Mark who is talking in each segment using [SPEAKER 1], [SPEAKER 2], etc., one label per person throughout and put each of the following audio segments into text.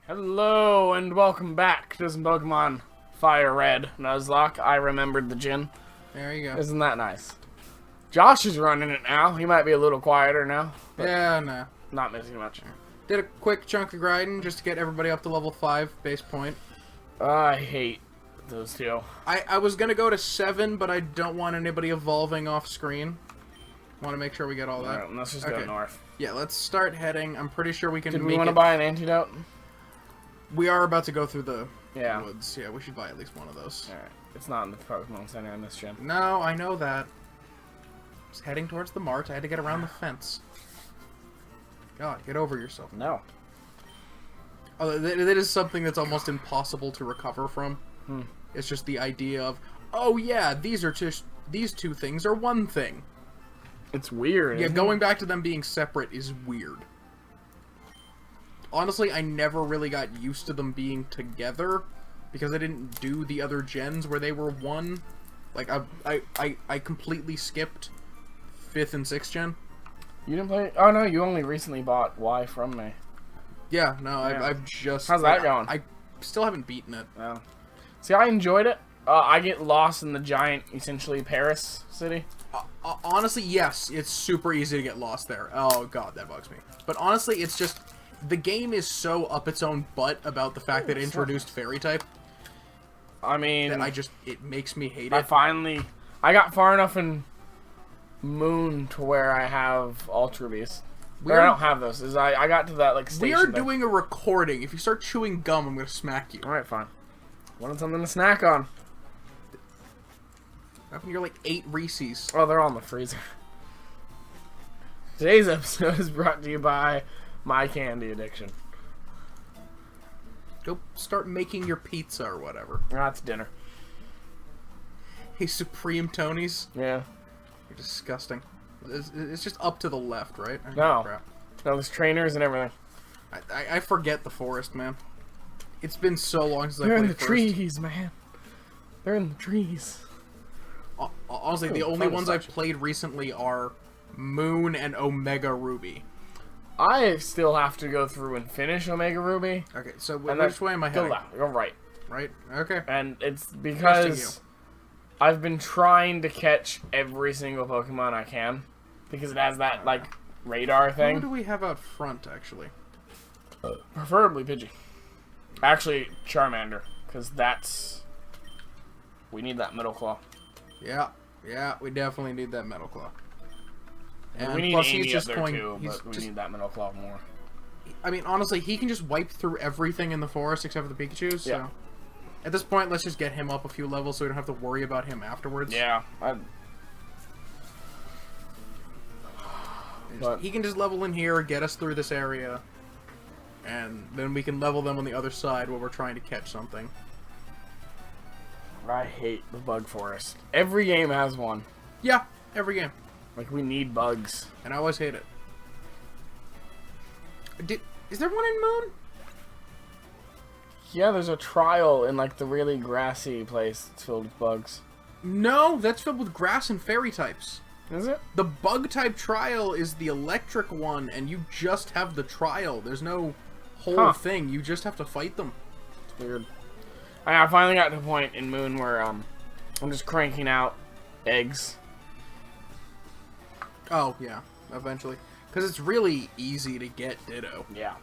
[SPEAKER 1] Hello and welcome back to some Pokemon FireRed Nuzlocke. I remembered the gin.
[SPEAKER 2] There you go.
[SPEAKER 1] Isn't that nice? Josh is running it now. He might be a little quieter now.
[SPEAKER 2] Yeah, no.
[SPEAKER 1] Not missing much.
[SPEAKER 2] Did a quick chunk of grinding just to get everybody up to level 5 base point.
[SPEAKER 1] I hate those two.
[SPEAKER 2] I was going to go to 7, but I don't want anybody evolving off screen. Want to make sure we get all that.
[SPEAKER 1] Alright, let's just go north.
[SPEAKER 2] Yeah, let's start heading. I'm pretty sure we can
[SPEAKER 1] Did
[SPEAKER 2] make
[SPEAKER 1] we want to buy an antidote?
[SPEAKER 2] We are about to go through the
[SPEAKER 1] Yeah.
[SPEAKER 2] woods. Yeah, we should buy at least one of those.
[SPEAKER 1] Alright. It's not in the Pokemon Center in this gym.
[SPEAKER 2] No, I know that. Just heading towards the mart. I had to get around the fence. God, get over yourself.
[SPEAKER 1] No.
[SPEAKER 2] Oh, that is something that's almost impossible to recover from. It's just the idea of, oh yeah, these two things are one thing.
[SPEAKER 1] It's weird.
[SPEAKER 2] Yeah, going back to them being separate is weird. Honestly, I never really got used to them being together because I didn't do the other gens where they were one. Like I completely skipped 5th and 6th gen.
[SPEAKER 1] You didn't play? Oh no, you only recently bought Y from me.
[SPEAKER 2] Yeah, no,
[SPEAKER 1] Yeah.
[SPEAKER 2] I've just.
[SPEAKER 1] How's that going?
[SPEAKER 2] I still haven't beaten it.
[SPEAKER 1] Oh. See, I enjoyed it. I get lost in the giant, essentially Paris city.
[SPEAKER 2] Honestly, yes, it's super easy to get lost there. Oh god, that bugs me. But honestly, it's just the game is so up its own butt about the fact that it introduced fairy type.
[SPEAKER 1] I mean,
[SPEAKER 2] that it makes me hate it.
[SPEAKER 1] I got far enough in Moon to where I have Ultra Beast. I don't have those. I got to that like station.
[SPEAKER 2] We are doing a recording. If you start chewing gum, I'm gonna smack you.
[SPEAKER 1] All right, fine. Wanted something to snack on.
[SPEAKER 2] You're like 8 Reese's.
[SPEAKER 1] Oh, they're all in the freezer. Today's episode is brought to you by my candy addiction.
[SPEAKER 2] Go start making your pizza or whatever.
[SPEAKER 1] That's dinner.
[SPEAKER 2] Hey, Supreme Tony's.
[SPEAKER 1] Yeah.
[SPEAKER 2] You're disgusting. It's just up to the left, right?
[SPEAKER 1] No.
[SPEAKER 2] Crap.
[SPEAKER 1] No, there's trainers and everything.
[SPEAKER 2] I forget the forest, man. It's been so long since I played
[SPEAKER 1] They're in the
[SPEAKER 2] first.
[SPEAKER 1] trees, man. They're in the trees.
[SPEAKER 2] Honestly, the only ones I've played recently are Moon and Omega Ruby.
[SPEAKER 1] I still have to go through and finish Omega Ruby.
[SPEAKER 2] Okay, so which way am I heading?
[SPEAKER 1] Go left. Go right.
[SPEAKER 2] Right? Okay.
[SPEAKER 1] And it's because I've been trying to catch every single Pokemon I can. Because it has that, like, radar thing.
[SPEAKER 2] Who do we have out front, actually?
[SPEAKER 1] Preferably Pidgey. Actually, Charmander. Because that's... We need that Middle Claw.
[SPEAKER 2] Yeah, we definitely need that Metal Claw.
[SPEAKER 1] And we need
[SPEAKER 2] plus
[SPEAKER 1] Amy
[SPEAKER 2] he's just
[SPEAKER 1] up there
[SPEAKER 2] going,
[SPEAKER 1] too, but we need that Middle Claw more.
[SPEAKER 2] I mean, honestly, he can just wipe through everything in the forest except for the Pikachu, so...
[SPEAKER 1] Yeah.
[SPEAKER 2] At this point, let's just get him up a few levels so we don't have to worry about him afterwards.
[SPEAKER 1] Yeah.
[SPEAKER 2] He can just level in here, get us through this area, and then we can level them on the other side while we're trying to catch something.
[SPEAKER 1] I hate the bug forest. Every game has one.
[SPEAKER 2] Yeah, every game.
[SPEAKER 1] Like, we need bugs.
[SPEAKER 2] And I always hate it. Is there one in Moon?
[SPEAKER 1] Yeah, there's a trial in, like, the really grassy place that's filled with bugs.
[SPEAKER 2] No, that's filled with grass and fairy types.
[SPEAKER 1] Is it?
[SPEAKER 2] The bug type trial is the electric one, and you just have the trial. There's no whole thing. You just have to fight them.
[SPEAKER 1] It's weird. I finally got to a point in Moon where I'm just cranking out eggs.
[SPEAKER 2] Oh, yeah, eventually. Because it's really easy to get Ditto.
[SPEAKER 1] Yeah.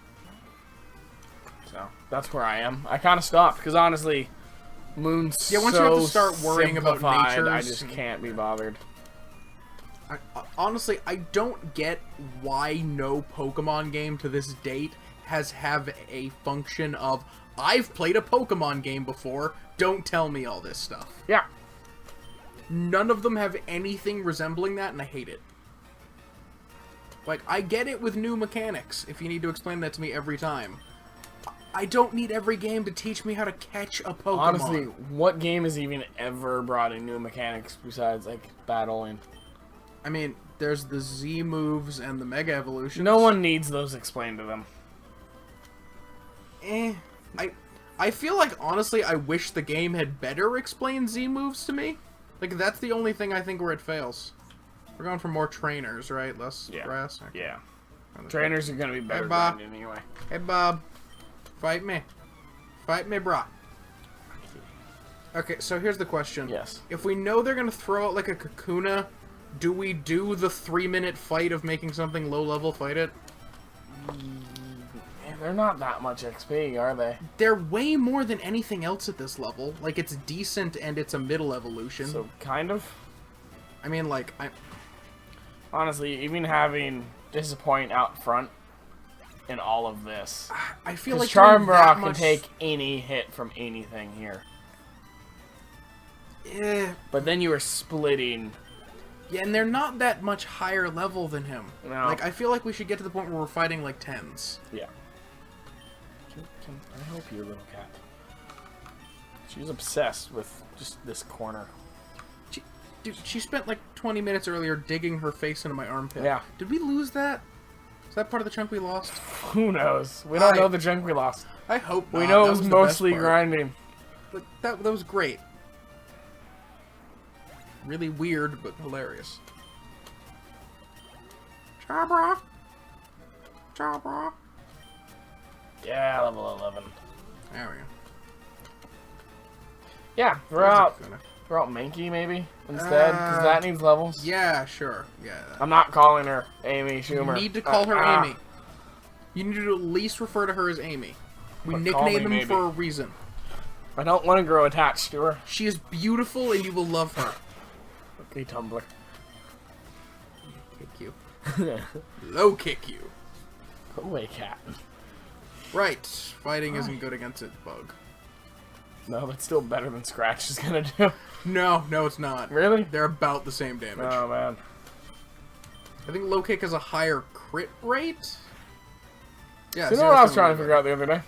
[SPEAKER 1] So, that's where I am. I kind of stopped, because honestly, Moon's
[SPEAKER 2] once you have to start worrying about nature,
[SPEAKER 1] I just can't be bothered.
[SPEAKER 2] Honestly, I don't get why no Pokemon game to this date have a function of, I've played a Pokemon game before, don't tell me all this stuff.
[SPEAKER 1] Yeah.
[SPEAKER 2] None of them have anything resembling that, and I hate it. Like, I get it with new mechanics, if you need to explain that to me every time. I don't need every game to teach me how to catch a Pokemon.
[SPEAKER 1] Honestly, what game has even ever brought in new mechanics besides, like, battling?
[SPEAKER 2] I mean, there's the Z moves and the Mega Evolutions.
[SPEAKER 1] No one needs those explained to them.
[SPEAKER 2] I feel like, honestly, I wish the game had better explained Z moves to me. Like, that's the only thing I think where it fails. We're going for more trainers, right? Less grass? Okay.
[SPEAKER 1] Yeah. Trainers are going to be better
[SPEAKER 2] Bob.
[SPEAKER 1] than anyway.
[SPEAKER 2] Hey, Bob. Fight me. Fight me, brah. Okay, so here's the question.
[SPEAKER 1] Yes.
[SPEAKER 2] If we know they're gonna throw out like a Kakuna, do we do the 3-minute fight of making something low level fight it?
[SPEAKER 1] They're not that much XP, are they?
[SPEAKER 2] They're way more than anything else at this level. Like, it's decent and it's a middle evolution.
[SPEAKER 1] So, kind of?
[SPEAKER 2] I mean, like,
[SPEAKER 1] Honestly, even having Disappoint out front in all of this.
[SPEAKER 2] I feel like
[SPEAKER 1] Charmbrock can take any hit from anything here. But then you were splitting.
[SPEAKER 2] Yeah, and they're not that much higher level than him.
[SPEAKER 1] No.
[SPEAKER 2] Like, I feel like we should get to the point where we're fighting, like, 10s.
[SPEAKER 1] Yeah. Can I help you, little cat? She's obsessed with just this corner.
[SPEAKER 2] Dude, she spent, like, 20 minutes earlier digging her face into my armpit.
[SPEAKER 1] Yeah.
[SPEAKER 2] Did we lose that? Is that part of the chunk we lost?
[SPEAKER 1] Who knows? We don't know the junk we lost.
[SPEAKER 2] I hope not.
[SPEAKER 1] We know
[SPEAKER 2] That
[SPEAKER 1] it was
[SPEAKER 2] the
[SPEAKER 1] mostly
[SPEAKER 2] best part.
[SPEAKER 1] grinding.
[SPEAKER 2] But that was great. Really weird, but hilarious. Charbra. Charbra.
[SPEAKER 1] Yeah, level 11.
[SPEAKER 2] There we go.
[SPEAKER 1] Yeah, throw out Mankey maybe instead, because that needs levels.
[SPEAKER 2] Yeah, sure. Yeah.
[SPEAKER 1] I'm not calling her Amy Schumer.
[SPEAKER 2] You need to call her Amy. You need to at least refer to her as Amy. We nicknamed him for a reason.
[SPEAKER 1] I don't want to grow attached to her.
[SPEAKER 2] She is beautiful and you will love her.
[SPEAKER 1] Okay, Tumblr.
[SPEAKER 2] Kick you. Low kick you.
[SPEAKER 1] Go away, cat.
[SPEAKER 2] Right. Fighting isn't good against its bug.
[SPEAKER 1] No, but still better than Scratch is gonna do.
[SPEAKER 2] No, it's not.
[SPEAKER 1] Really?
[SPEAKER 2] They're about the same damage.
[SPEAKER 1] Oh, man.
[SPEAKER 2] I think low kick has a higher crit rate. Yeah.
[SPEAKER 1] So you know what I was trying to figure out the other day?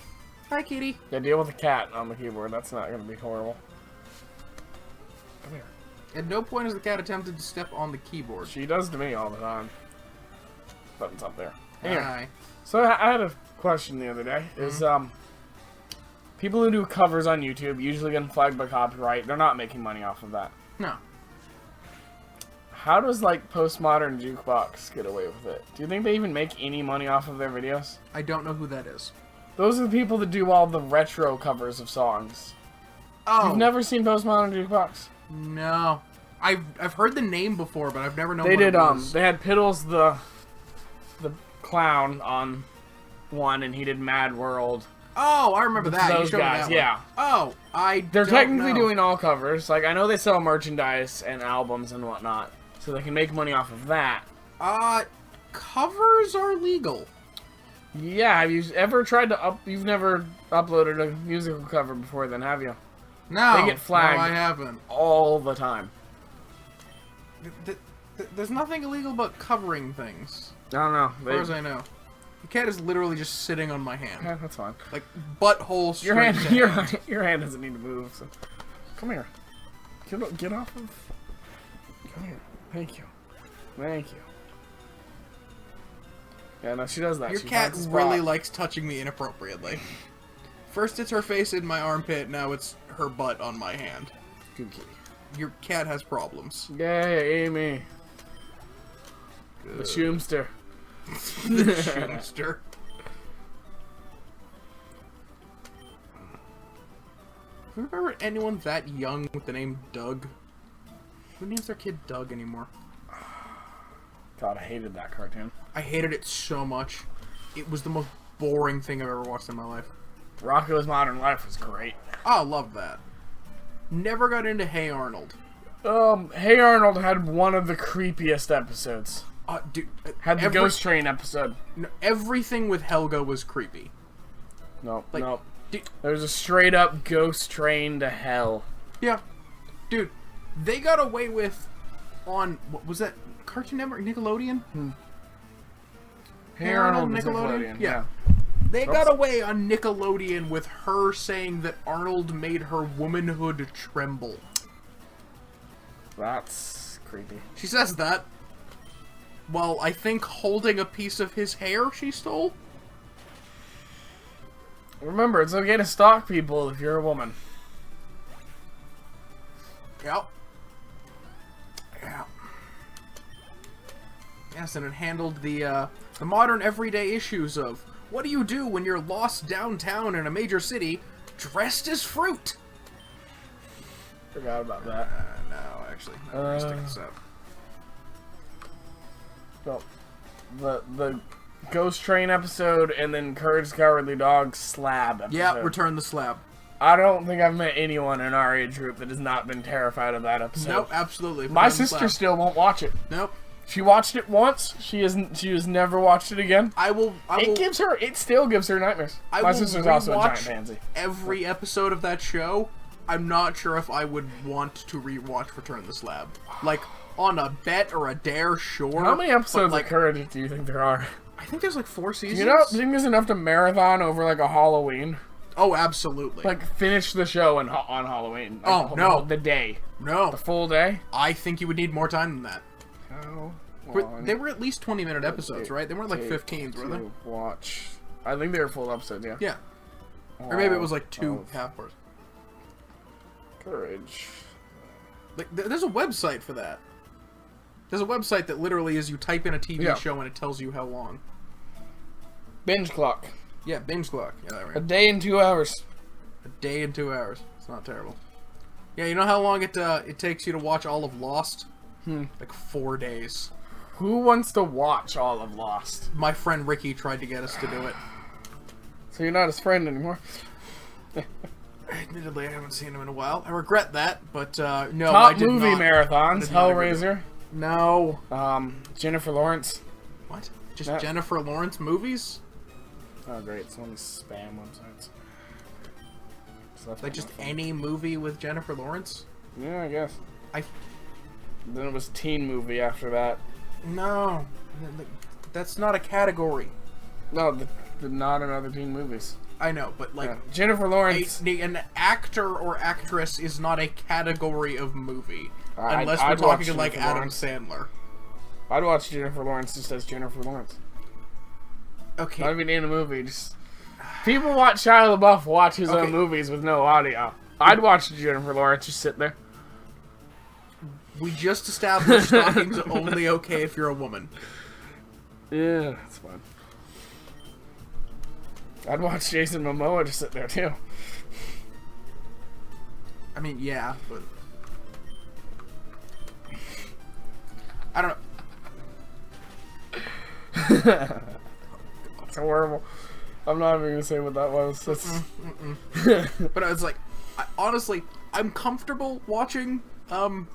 [SPEAKER 2] Hi, kitty.
[SPEAKER 1] Yeah, deal with a cat on the keyboard. That's not gonna be horrible. Come here.
[SPEAKER 2] At no point has the cat attempted to step on the keyboard.
[SPEAKER 1] She does to me all the time. Button's up there. Anyway,
[SPEAKER 2] Hi.
[SPEAKER 1] so I had a question the other day. Is people who do covers on YouTube usually getting flagged by copyright? They're not making money off of that.
[SPEAKER 2] No.
[SPEAKER 1] How does like Postmodern Jukebox get away with it? Do you think they even make any money off of their videos?
[SPEAKER 2] I don't know who that is.
[SPEAKER 1] Those are the people that do all the retro covers of songs.
[SPEAKER 2] Oh.
[SPEAKER 1] You've never seen Postmodern Jukebox?
[SPEAKER 2] No. I've heard the name before, but I've never known
[SPEAKER 1] They
[SPEAKER 2] what
[SPEAKER 1] did
[SPEAKER 2] it was.
[SPEAKER 1] they had Piddles the clown on one, and he did Mad World.
[SPEAKER 2] Oh, I remember that.
[SPEAKER 1] Those
[SPEAKER 2] you showed me
[SPEAKER 1] guys,
[SPEAKER 2] that one.
[SPEAKER 1] yeah.
[SPEAKER 2] Oh,
[SPEAKER 1] They're
[SPEAKER 2] don't
[SPEAKER 1] technically
[SPEAKER 2] know.
[SPEAKER 1] doing all covers. Like, I know they sell merchandise and albums and whatnot, so they can make money off of that.
[SPEAKER 2] Covers are legal.
[SPEAKER 1] Yeah, have you ever tried to You've never uploaded a musical cover before then, have you?
[SPEAKER 2] No.
[SPEAKER 1] They get flagged.
[SPEAKER 2] No, I haven't.
[SPEAKER 1] All the time.
[SPEAKER 2] There's nothing illegal about covering things.
[SPEAKER 1] I don't know.
[SPEAKER 2] As far as I know. The cat is literally just sitting on my hand.
[SPEAKER 1] Yeah, that's fine.
[SPEAKER 2] Like, butthole straight
[SPEAKER 1] Your hand,
[SPEAKER 2] down.
[SPEAKER 1] your hand doesn't need to move. So. Come here. Get off of. Come here. Thank you. Thank you. Yeah, no, she does that.
[SPEAKER 2] Your
[SPEAKER 1] She
[SPEAKER 2] cat
[SPEAKER 1] finds a
[SPEAKER 2] really
[SPEAKER 1] spot.
[SPEAKER 2] likes touching me inappropriately. First it's her face in my armpit, now it's her butt on my hand.
[SPEAKER 1] Good kitty.
[SPEAKER 2] Your cat has problems.
[SPEAKER 1] Yay, Amy.
[SPEAKER 2] Good.
[SPEAKER 1] The Shoomster.
[SPEAKER 2] The Shoomster. Remember anyone that young with the name Doug? Who names their kid Doug anymore?
[SPEAKER 1] God, I hated that cartoon.
[SPEAKER 2] I hated it so much. It was the most boring thing I've ever watched in my life.
[SPEAKER 1] Rocko's Modern Life was great.
[SPEAKER 2] Oh, I love that. Never got into Hey Arnold.
[SPEAKER 1] Hey Arnold had one of the creepiest episodes.
[SPEAKER 2] Dude,
[SPEAKER 1] Had the Ghost Train episode.
[SPEAKER 2] No, everything with Helga was creepy.
[SPEAKER 1] Nope,
[SPEAKER 2] Like,
[SPEAKER 1] nope.
[SPEAKER 2] dude,
[SPEAKER 1] There's a straight up Ghost Train to hell.
[SPEAKER 2] yeah. Dude, they got away with on, what was that, Cartoon Network, Nickelodeon?
[SPEAKER 1] Hey Arnold was Nickelodeon.
[SPEAKER 2] Yeah. They got away on Nickelodeon with her saying that Arnold made her womanhood tremble.
[SPEAKER 1] That's creepy.
[SPEAKER 2] She says that. Well, I think holding a piece of his hair she stole?
[SPEAKER 1] Remember, it's okay to stalk people if you're a woman.
[SPEAKER 2] Yep. Yeah. Yes, and it handled the modern everyday issues of What do you do when you're lost downtown in a major city, dressed as fruit?
[SPEAKER 1] Forgot about that.
[SPEAKER 2] No, actually. I'm gonna stick this up.
[SPEAKER 1] Well, the Ghost Train episode and then Courage the Cowardly Dog slab episode.
[SPEAKER 2] Yeah, Return the Slab.
[SPEAKER 1] I don't think I've met anyone in our age group that has not been terrified of that episode.
[SPEAKER 2] Nope, absolutely.
[SPEAKER 1] My sister still won't watch it.
[SPEAKER 2] Nope.
[SPEAKER 1] She watched it once. She has never watched it again. It still gives her nightmares. My sister's also a giant pansy.
[SPEAKER 2] Every episode of that show. I'm not sure if I would want to rewatch Return the Slab. Like, on a bet or a dare, sure.
[SPEAKER 1] How many episodes of Courage do you think there are?
[SPEAKER 2] I think there's like 4 seasons.
[SPEAKER 1] Do you think there's enough to marathon over like a Halloween?
[SPEAKER 2] Oh, absolutely.
[SPEAKER 1] Like, finish the show on Halloween. Like,
[SPEAKER 2] no.
[SPEAKER 1] The day.
[SPEAKER 2] No.
[SPEAKER 1] The full day?
[SPEAKER 2] I think you would need more time than that.
[SPEAKER 1] Oh.
[SPEAKER 2] They were at least 20-minute episodes, right? They weren't like 15s, were they?
[SPEAKER 1] Watch. I think they were full episodes, yeah.
[SPEAKER 2] Yeah. Or maybe it was like 2 half parts.
[SPEAKER 1] Courage.
[SPEAKER 2] Like, there's a website for that. There's a website that literally is you type in a TV show and it tells you how long.
[SPEAKER 1] Binge clock.
[SPEAKER 2] Yeah, binge clock. Yeah, that right.
[SPEAKER 1] A day and 2 hours.
[SPEAKER 2] A day and 2 hours. It's not terrible. Yeah, you know how long it takes you to watch all of Lost? Like 4 days.
[SPEAKER 1] Who wants to watch all of Lost?
[SPEAKER 2] My friend Ricky tried to get us to do it.
[SPEAKER 1] So you're not his friend anymore?
[SPEAKER 2] Admittedly, I haven't seen him in a while. I regret that, but no,
[SPEAKER 1] Top
[SPEAKER 2] I did
[SPEAKER 1] movie
[SPEAKER 2] not.
[SPEAKER 1] marathons. Hellraiser.
[SPEAKER 2] No.
[SPEAKER 1] Jennifer Lawrence.
[SPEAKER 2] What? Just Jennifer Lawrence movies?
[SPEAKER 1] Oh, great. It's one of these spam websites. So
[SPEAKER 2] like just any movie with Jennifer Lawrence?
[SPEAKER 1] Yeah, I guess. Then it was teen movie after that.
[SPEAKER 2] No. That's not a category.
[SPEAKER 1] No, not in other teen movies.
[SPEAKER 2] I know, but like...
[SPEAKER 1] Jennifer Lawrence...
[SPEAKER 2] An actor or actress is not a category of movie.
[SPEAKER 1] I'd
[SPEAKER 2] unless we're talking like
[SPEAKER 1] Jennifer
[SPEAKER 2] Adam
[SPEAKER 1] Lawrence.
[SPEAKER 2] Sandler.
[SPEAKER 1] I'd watch Jennifer Lawrence just as Jennifer Lawrence.
[SPEAKER 2] Okay.
[SPEAKER 1] Not even in a movie, just... People watch Shia LaBeouf watch his own movies with no audio. I'd watch Jennifer Lawrence just sit there.
[SPEAKER 2] We just established stalking's only okay if you're a woman.
[SPEAKER 1] Yeah, that's fine. I'd watch Jason Momoa just sit there too.
[SPEAKER 2] I mean, yeah, but I don't know.
[SPEAKER 1] It's horrible. I'm not even gonna say what that was. That's...
[SPEAKER 2] But I was like, honestly, I'm comfortable watching Shia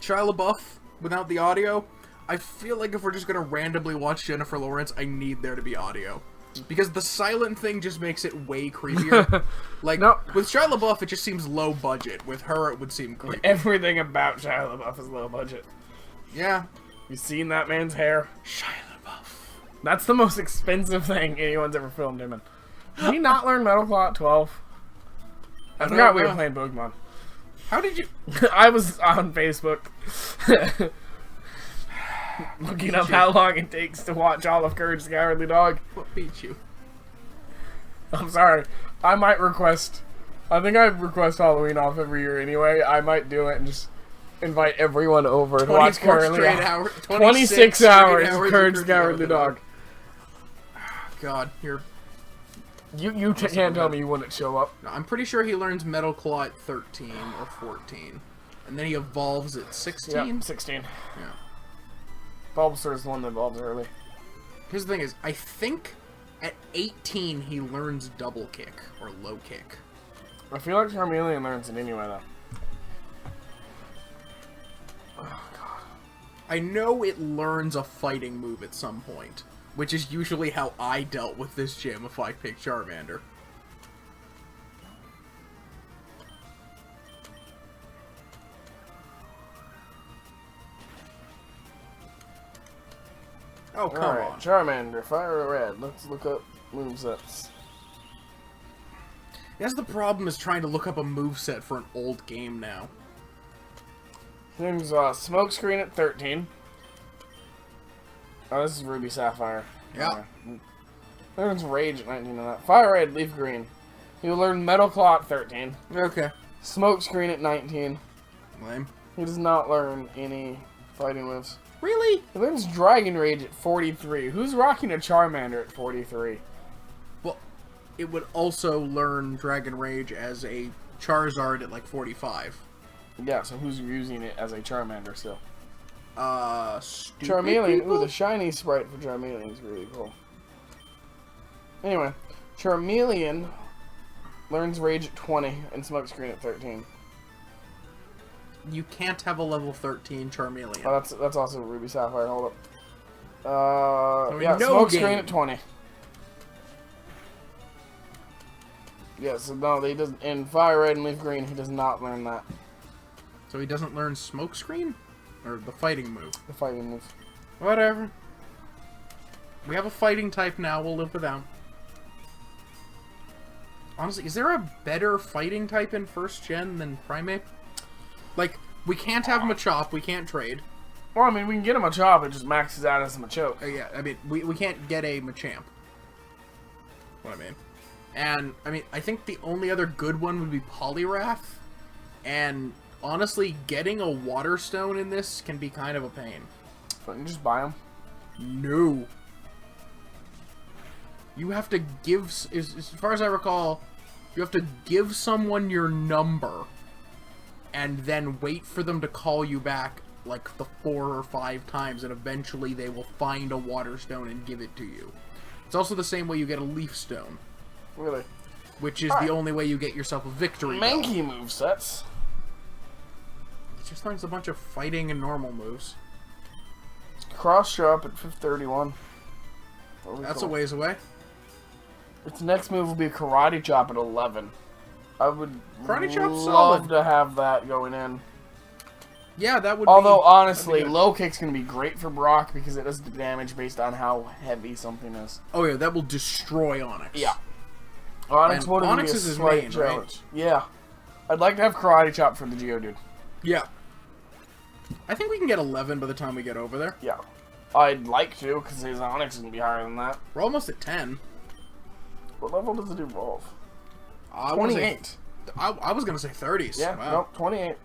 [SPEAKER 2] LaBeouf without the audio. I feel like if we're just gonna randomly watch Jennifer Lawrence, I need there to be audio. Because the silent thing just makes it way creepier. Like, with Shia LaBeouf, it just seems low budget. With her, it would seem creepy.
[SPEAKER 1] Everything about Shia LaBeouf is low budget.
[SPEAKER 2] Yeah.
[SPEAKER 1] You seen that man's hair?
[SPEAKER 2] Shia LaBeouf.
[SPEAKER 1] That's the most expensive thing anyone's ever filmed him in. Did he not learn Metal Claw at 12? I forgot we were playing Pokemon.
[SPEAKER 2] How did you...
[SPEAKER 1] I was on Facebook. Looking up how long it takes to watch all of Courage the Cowardly Dog.
[SPEAKER 2] What beat you?
[SPEAKER 1] I'm sorry. I might request... I think I request Halloween off every year anyway. I might do it and just invite everyone over to watch 26 hours of Courage the Cowardly Dog.
[SPEAKER 2] God, you're...
[SPEAKER 1] You can't tell me you wouldn't show up.
[SPEAKER 2] No, I'm pretty sure he learns Metal Claw at 13 or 14. And then he evolves at 16?
[SPEAKER 1] Yep, 16.
[SPEAKER 2] Yeah.
[SPEAKER 1] Bulbasaur is the one that evolves early.
[SPEAKER 2] Here's the thing is, I think at 18 he learns double kick or low kick.
[SPEAKER 1] I feel like Charmeleon learns it anyway, though. Oh, God.
[SPEAKER 2] I know it learns a fighting move at some point, which is usually how I dealt with this gym if I picked Charmander. Oh, come on.
[SPEAKER 1] Charmander, FireRed. Let's look up movesets.
[SPEAKER 2] That's the problem, is trying to look up a moveset for an old game now.
[SPEAKER 1] There's Smokescreen at 13. Oh, this is Ruby Sapphire.
[SPEAKER 2] Yeah.
[SPEAKER 1] There's Rage at 19 on that. FireRed, Leaf Green. He'll learn Metal Claw at 13.
[SPEAKER 2] Okay.
[SPEAKER 1] Smokescreen at 19.
[SPEAKER 2] Lame.
[SPEAKER 1] He does not learn any fighting moves.
[SPEAKER 2] Really?
[SPEAKER 1] It learns Dragon Rage at 43. Who's rocking a Charmander at 43?
[SPEAKER 2] Well, it would also learn Dragon Rage as a Charizard at like 45.
[SPEAKER 1] Yeah, so who's using it as a Charmander still?
[SPEAKER 2] Charmeleon.
[SPEAKER 1] Ooh, the shiny sprite for Charmeleon is really cool. Anyway, Charmeleon learns Rage at 20 and Smokescreen at 13.
[SPEAKER 2] You can't have a level 13 Charmeleon.
[SPEAKER 1] Oh, that's also Ruby Sapphire. Hold up.
[SPEAKER 2] Yeah,
[SPEAKER 1] Smokescreen at 20. Yeah, so no, he doesn't. In Fire Red and Leaf Green, he does not learn that.
[SPEAKER 2] So he doesn't learn Smokescreen? Or the fighting move?
[SPEAKER 1] The fighting move.
[SPEAKER 2] Whatever. We have a fighting type now, we'll live without. Honestly, is there a better fighting type in 1st Gen than Primeape? Like, we can't have Machop, we can't trade.
[SPEAKER 1] Well, I mean, we can get him a Machop, it just maxes out as a Machoke.
[SPEAKER 2] Yeah, I mean, we can't get a Machamp. What I mean. And, I mean, I think the only other good one would be Poliwrath. And, honestly, getting a Water Stone in this can be kind of a pain.
[SPEAKER 1] Couldn't you just buy them?
[SPEAKER 2] No. You have to give, as far as I recall, you have to give someone your number and then wait for them to call you back like the 4 or 5 times, and eventually they will find a Water Stone and give it to you. It's also the same way you get a Leaf Stone.
[SPEAKER 1] Really?
[SPEAKER 2] Which is the only way you get yourself a victory.
[SPEAKER 1] Mankey movesets.
[SPEAKER 2] It just learns a bunch of fighting and normal moves.
[SPEAKER 1] Cross Chop at 31.
[SPEAKER 2] That's a ways away.
[SPEAKER 1] Its next move will be a Karate Chop at 11. I would
[SPEAKER 2] Karate Chop's
[SPEAKER 1] love
[SPEAKER 2] solid.
[SPEAKER 1] to have that going in.
[SPEAKER 2] Yeah, that would
[SPEAKER 1] Although,
[SPEAKER 2] be,
[SPEAKER 1] honestly, Low Kick's going to be great for Brock because it does the damage based on how heavy something is.
[SPEAKER 2] Oh yeah, that will destroy Onyx.
[SPEAKER 1] Yeah. Onyx would be a
[SPEAKER 2] is his
[SPEAKER 1] slight
[SPEAKER 2] main,
[SPEAKER 1] challenge.
[SPEAKER 2] right?
[SPEAKER 1] Yeah. I'd like to have Karate Chop for the Geodude.
[SPEAKER 2] Yeah. I think we can get 11 by the time we get over there.
[SPEAKER 1] Yeah. I'd like to, because his Onyx is going to be higher than that.
[SPEAKER 2] We're almost at 10.
[SPEAKER 1] What level does it evolve?
[SPEAKER 2] 28. I was going to say 30s.
[SPEAKER 1] Yeah,
[SPEAKER 2] wow.
[SPEAKER 1] nope, 28.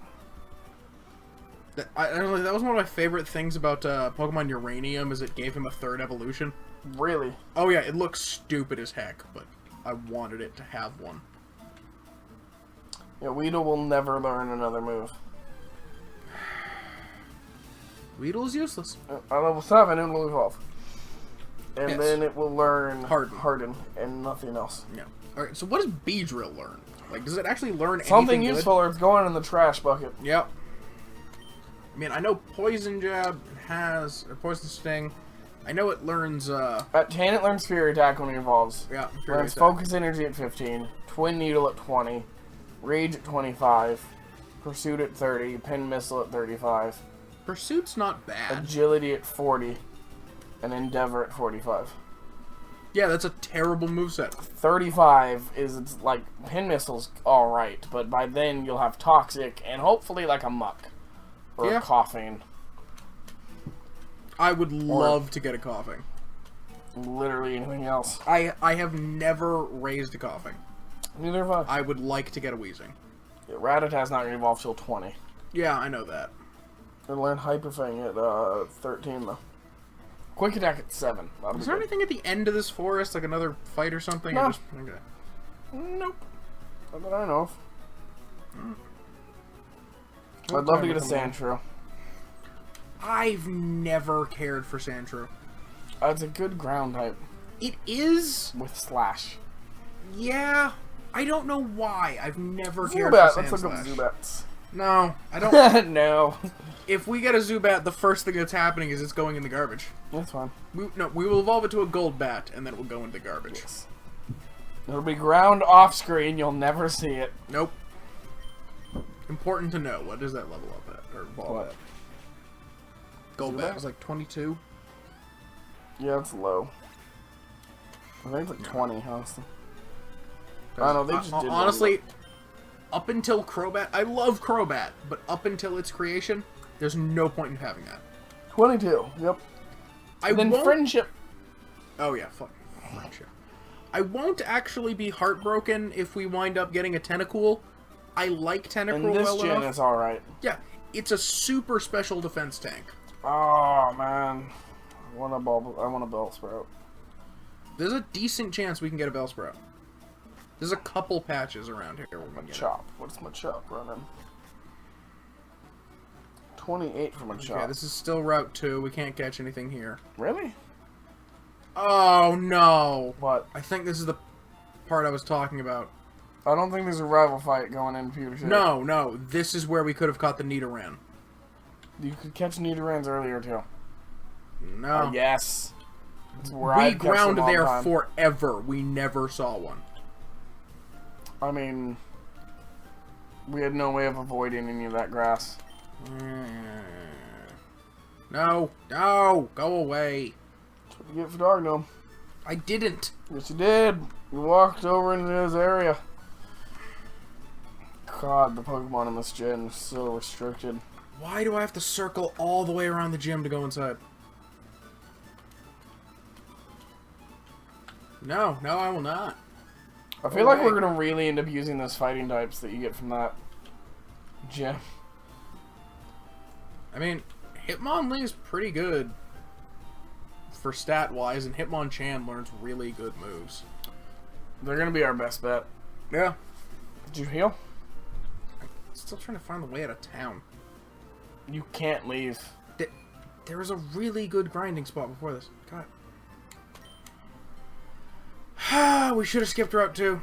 [SPEAKER 2] That was one of my favorite things about Pokemon Uranium, is it gave him a 3rd evolution.
[SPEAKER 1] Really?
[SPEAKER 2] Oh yeah, it looks stupid as heck, but I wanted it to have one.
[SPEAKER 1] Yeah, Weedle will never learn another move.
[SPEAKER 2] Weedle is useless.
[SPEAKER 1] At level 7, it will evolve. And
[SPEAKER 2] Yes.
[SPEAKER 1] then it will learn
[SPEAKER 2] Harden,
[SPEAKER 1] and nothing else.
[SPEAKER 2] Yeah. Alright, so what does Beedrill learn? Like, does it actually learn
[SPEAKER 1] Something
[SPEAKER 2] anything
[SPEAKER 1] useful, or it's going in the trash bucket.
[SPEAKER 2] Yep. I mean, I know Poison Jab has, or Poison Sting. I know it learns,
[SPEAKER 1] At 10, it learns Fury Attack when it evolves.
[SPEAKER 2] yeah,
[SPEAKER 1] Learns Focus Energy at 15. Twin Needle at 20. Rage at 25. Pursuit at 30. Pin Missile at 35.
[SPEAKER 2] Pursuit's not bad.
[SPEAKER 1] Agility at 40. And Endeavor at 45.
[SPEAKER 2] Yeah, that's a terrible moveset.
[SPEAKER 1] 35 is, it's like, Pin Missile's alright, but by then you'll have Toxic and hopefully like a Muck. Or a Coughing.
[SPEAKER 2] I would love to get a Coughing.
[SPEAKER 1] Literally anything else.
[SPEAKER 2] I have never raised a Coughing.
[SPEAKER 1] Neither have I.
[SPEAKER 2] I would like to get a Wheezing.
[SPEAKER 1] Yeah, Rattatta's not going to evolve till 20.
[SPEAKER 2] Yeah, I know that.
[SPEAKER 1] It'll learn Hyper Fang at 13, though. Quick Attack at 7.
[SPEAKER 2] Is there anything at the end of this forest, like another fight or something?
[SPEAKER 1] No.
[SPEAKER 2] Or just, okay.
[SPEAKER 1] Nope. Not that I know of. I'd love to get a Sandshrew.
[SPEAKER 2] I've never cared for Sandshrew.
[SPEAKER 1] It's a good ground type.
[SPEAKER 2] It is?
[SPEAKER 1] With Slash.
[SPEAKER 2] Yeah. I don't know why. I've never cared
[SPEAKER 1] Zubat.
[SPEAKER 2] for
[SPEAKER 1] Let's look up
[SPEAKER 2] Sandslash.
[SPEAKER 1] Zubats.
[SPEAKER 2] No, I don't.
[SPEAKER 1] No.
[SPEAKER 2] If we get a Zubat, the first thing that's happening is it's going in the garbage.
[SPEAKER 1] That's fine.
[SPEAKER 2] We will evolve it to a Gold Bat, and then it will go into the garbage.
[SPEAKER 1] Yes. It'll be ground off screen. You'll never see it.
[SPEAKER 2] Nope. Important to know. What does that level up at? Or evolve at? Gold Bat is like 22.
[SPEAKER 1] Yeah, it's low. I think it's like 20, honestly. I don't know, they just did
[SPEAKER 2] honestly, up until Crobat, I love Crobat, but up until its creation, there's no point in having that.
[SPEAKER 1] 22, yep. And then Friendship.
[SPEAKER 2] Oh yeah, fuck Friendship. I won't actually be heartbroken if we wind up getting a Tentacool. I like Tentacruel
[SPEAKER 1] In this
[SPEAKER 2] well
[SPEAKER 1] gen,
[SPEAKER 2] enough.
[SPEAKER 1] it's alright.
[SPEAKER 2] Yeah, it's a super special defense tank.
[SPEAKER 1] Oh man, I want a Bellsprout.
[SPEAKER 2] There's a decent chance we can get a Bellsprout. There's a couple patches around here.
[SPEAKER 1] Machop. What's Machop running? 28 for Machop.
[SPEAKER 2] Okay, this is still Route 2. We can't catch anything here.
[SPEAKER 1] Really?
[SPEAKER 2] Oh no!
[SPEAKER 1] What?
[SPEAKER 2] I think this is the part I was talking about.
[SPEAKER 1] I don't think there's a rival fight going in Pewter City.
[SPEAKER 2] No. This is where we could have caught the Nidoran.
[SPEAKER 1] You could catch Nidorans earlier too.
[SPEAKER 2] No.
[SPEAKER 1] Yes.
[SPEAKER 2] We ground there forever. We never saw one.
[SPEAKER 1] I mean, we had no way of avoiding any of that grass.
[SPEAKER 2] No, go away.
[SPEAKER 1] That's what you get for Darknome.
[SPEAKER 2] I didn't.
[SPEAKER 1] Yes, you did. You walked over into his area. God, the Pokemon in this gen is so restricted.
[SPEAKER 2] Why do I have to circle all the way around the gym to go inside? No, I will not.
[SPEAKER 1] I feel like we're gonna really end up using those fighting types that you get from that gym.
[SPEAKER 2] I mean, Hitmonlee's pretty good for stat-wise, and Hitmonchan learns really good moves.
[SPEAKER 1] They're gonna be our best bet.
[SPEAKER 2] Yeah.
[SPEAKER 1] Did you heal?
[SPEAKER 2] I'm still trying to find the way out of town.
[SPEAKER 1] You can't leave.
[SPEAKER 2] There was a really good grinding spot before this. God. We should have skipped Route 2.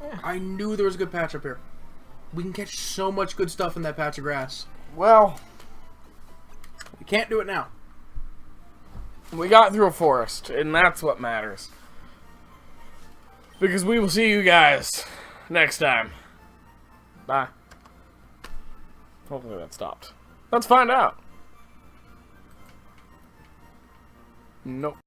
[SPEAKER 2] Yeah. I knew there was a good patch up here. We can catch so much good stuff in that patch of grass.
[SPEAKER 1] Well,
[SPEAKER 2] we can't do it now.
[SPEAKER 1] We got through a forest, and that's what matters. Because we will see you guys next time. Bye. Hopefully that stopped. Let's find out. Nope.